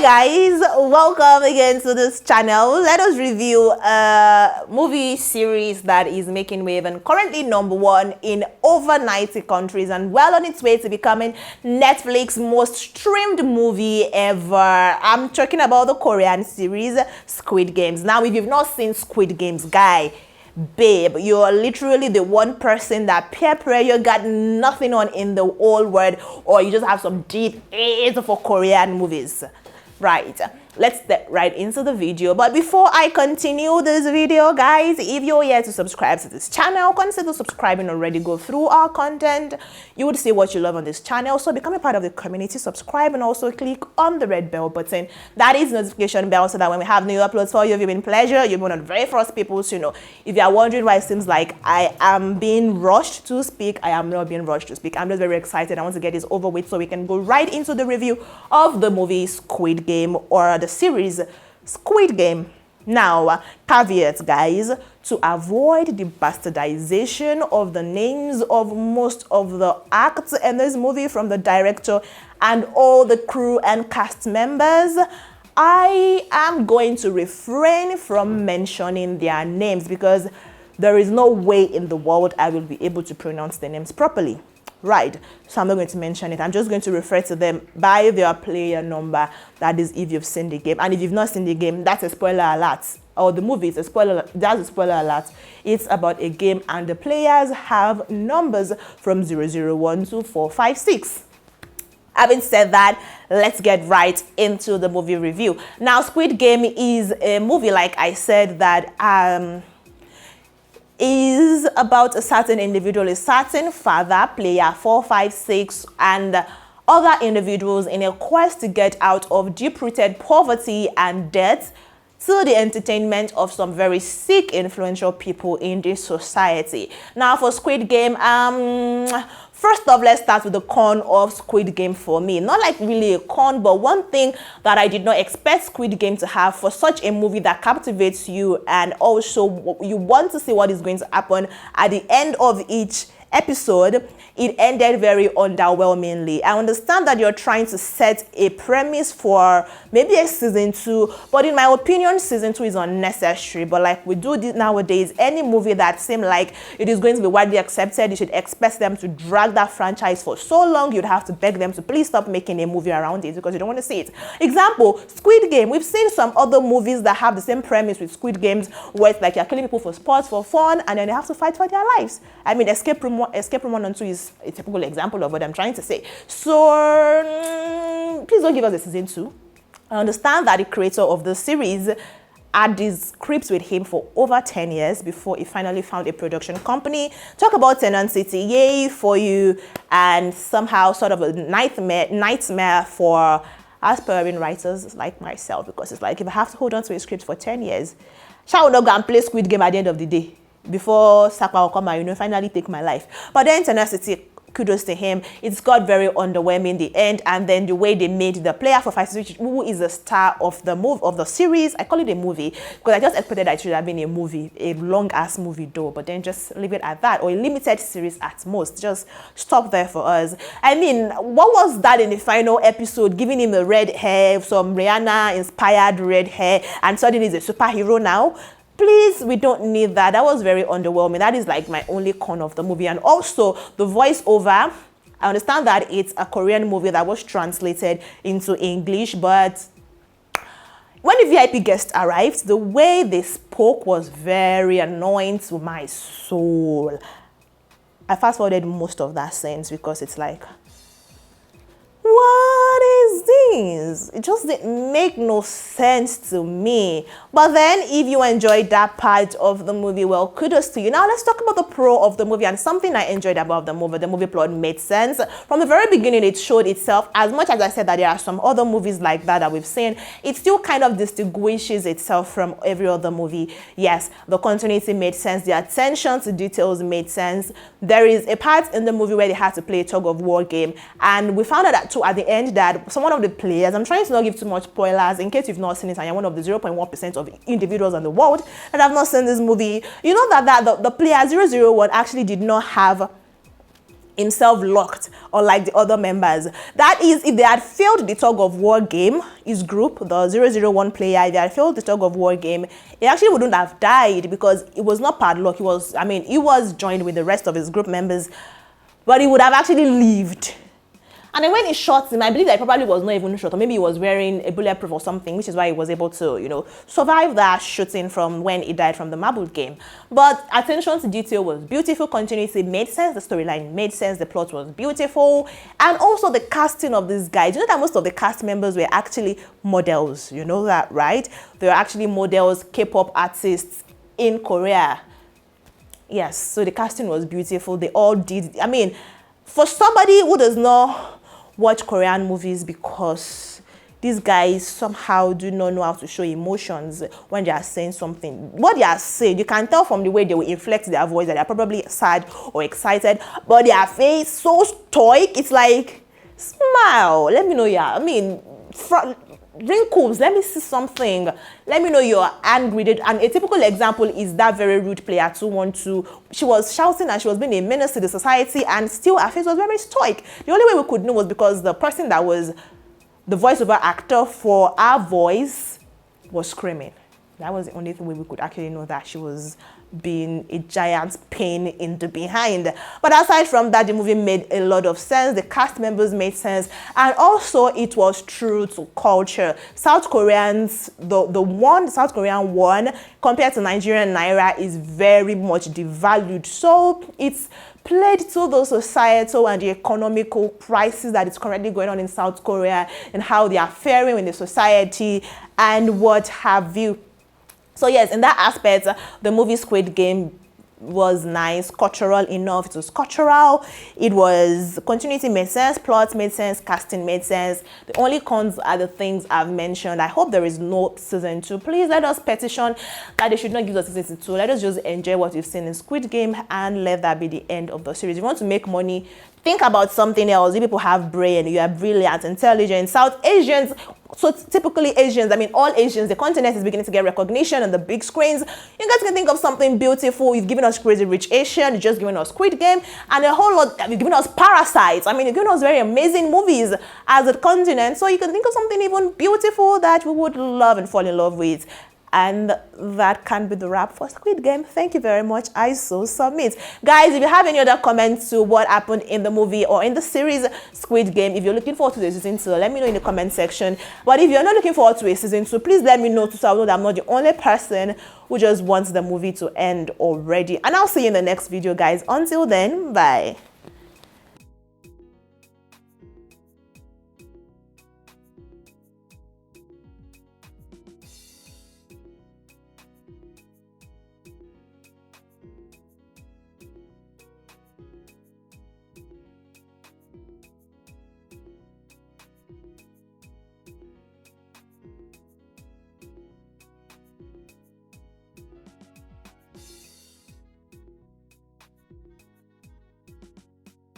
Guys, welcome again to this channel. Let us review a movie series that is making wave and currently #1 in over 90 countries and well on its way to becoming Netflix's most streamed movie ever. I'm talking about the Korean series Squid Games. Now, if you've not seen Squid Games, guy, babe, you're literally the one person that peer pressure got nothing on in the whole world, or you just have some deep AIDS for Korean movies. Right, let's get right into the video. But before I continue this video, guys, if you're here to subscribe to this channel, consider subscribing already. Go through our content, you would see what you love on this channel. So become a part of the community, subscribe, and also click on the red bell button. That is notification bell, so that when we have new uploads for your viewing pleasure, you're one of the very first people to know. If you are wondering why it seems like I am being rushed to speak, I am not being rushed to speak. I'm just very excited. I want to get this over with so we can go right into the review of the movie Squid Game, or the series Squid Game. Now, caveats, guys, to avoid the bastardization of the names of most of the acts in this movie from the director and all the crew and cast members, I am going to refrain from mentioning their names because there is no way in the world I will be able to pronounce their names properly. Right, so I'm not going to mention it. I'm just going to refer to them by their player number. That is, if you've seen the game. And if you've not seen the game, that's a spoiler alert. Or the movie is a spoiler. That's a spoiler alert. It's about a game, and the players have numbers from 001 to 456. Having said that, let's get right into the movie review. Now, Squid Game is a movie, like I said, that is about a certain individual, a certain father, player 456, and other individuals in a quest to get out of deep-rooted poverty and debt to the entertainment of some very sick, influential people in this society. Now, for Squid Game, first off, let's start with the con of Squid Game for me. Not like really a con, but one thing that I did not expect Squid Game to have for such a movie that captivates you, and also you want to see what is going to happen at the end of each episode, it ended very underwhelmingly. I understand that you're trying to set a premise for maybe a season 2, but in my opinion, season 2 is unnecessary. But like we do this nowadays, any movie that seems like it is going to be widely accepted, you should expect them to drag that franchise for so long. You'd have to beg them to please stop making a movie around it because you don't want to see it. Example, Squid Game. We've seen some other movies that have the same premise with Squid Games, where it's like you're killing people for sports, for fun, and then they have to fight for their lives. I mean, Escape Room 1 and 2 is a typical example of what I'm trying to say. So please don't give us a season 2. I understand that the creator of the series had these scripts with him for over 10 years before he finally found a production company. Talk about tenacity, yay for you, and somehow sort of a nightmare for aspiring writers like myself, because it's like if I have to hold on to a script for 10 years, shall I not go and play Squid Game at the end of the day before Sakwa will come and finally take my life? But then tenacity, kudos to him. It's got very underwhelming in the end, and then the way they made the player for 5, who is the star of the series. I call it a movie because I just expected that it should have been a movie, a long ass movie though, but then just leave it at that, or a limited series at most. Just stop there for us. I mean, what was that in the final episode, giving him the red hair, some Rihanna inspired red hair, and suddenly he's a superhero now? Please, we don't need that. That was very underwhelming. That is like my only con of the movie. And also the voiceover. I understand that it's a Korean movie that was translated into English, but when the VIP guest arrived, the way they spoke was very annoying to my soul. I fast forwarded most of that sentence because it's like, what is this? It just didn't make no sense to me. But then, if you enjoyed that part of the movie, well, kudos to you. Now, let's talk about the pro of the movie, and something I enjoyed about the movie. The movie plot made sense. From the very beginning, it showed itself. As much as I said that there are some other movies like that we've seen, it still kind of distinguishes itself from every other movie. Yes, the continuity made sense. The attention to details made sense. There is a part in the movie where they had to play a tug-of-war game, and we found out that too at the end that one of the players, I'm trying to not give too much spoilers in case you've not seen it and you're one of the 0.1% of individuals in the world that have not seen this movie. You know that the player 001 actually did not have himself locked, unlike the other members. That is, if they had failed the tug of war game, his group, the 001 player, if they had failed the tug of war game, he actually wouldn't have died because it was not padlock. He was joined with the rest of his group members, but he would have actually lived. And then when he shot him, I believe that he probably was not even shot, or maybe he was wearing a bulletproof or something, which is why he was able to, you know, survive that shooting from when he died from the marble game. But attention to detail was beautiful, continuity made sense, the storyline made sense, the plot was beautiful, and also the casting of these guys. You know that most of the cast members were actually models, you know that, right? They were actually models, K-pop artists in Korea. Yes, so the casting was beautiful. They all did, I mean, for somebody who does not watch Korean movies because these guys somehow do not know how to show emotions when they are saying something. What they are saying, you can tell from the way they will inflect their voice that they are probably sad or excited, but their face so stoic. It's like, smile, let me know wrinkles, let me see something, let me know you're angry. And a typical example is that very rude player 212. She was shouting and she was being a menace to the society, and still her face was very stoic. The only way we could know was because the person that was the voiceover actor for our voice was screaming. That was the only way we could actually know that she was being a giant pain in the behind. But aside from that, the movie made a lot of sense. The cast members made sense, and also it was true to culture. South Koreans, the South Korean won compared to Nigerian naira is very much devalued. So it's played to the societal and the economical crisis that is currently going on in South Korea and how they are faring in the society and what have you. So yes, in that aspect, the movie Squid Game was nice, cultural enough. It was cultural. It was, continuity made sense, plot made sense, casting made sense. The only cons are the things I've mentioned. I hope there is no season 2. Please let us petition that they should not give us season 2. Let us just enjoy what we've seen in Squid Game and let that be the end of the series. If you want to make money, think about something else. You people have brain, you are brilliant, intelligent. South Asians, so typically Asians, I mean all Asians, the continent is beginning to get recognition on the big screens. You guys can think of something beautiful. You've given us Crazy Rich Asian, you've just given us Squid Game, and a whole lot, you've given us Parasites. I mean, you've given us very amazing movies as a continent. So you can think of something even beautiful that we would love and fall in love with. And that can be the wrap for Squid Game. Thank you very much. I so submit. Guys, if you have any other comments to what happened in the movie or in the series Squid Game, if you're looking forward to the season 2, let me know in the comment section. But if you're not looking forward to a season 2, please let me know so I know that I'm not the only person who just wants the movie to end already. And I'll see you in the next video, guys. Until then, bye.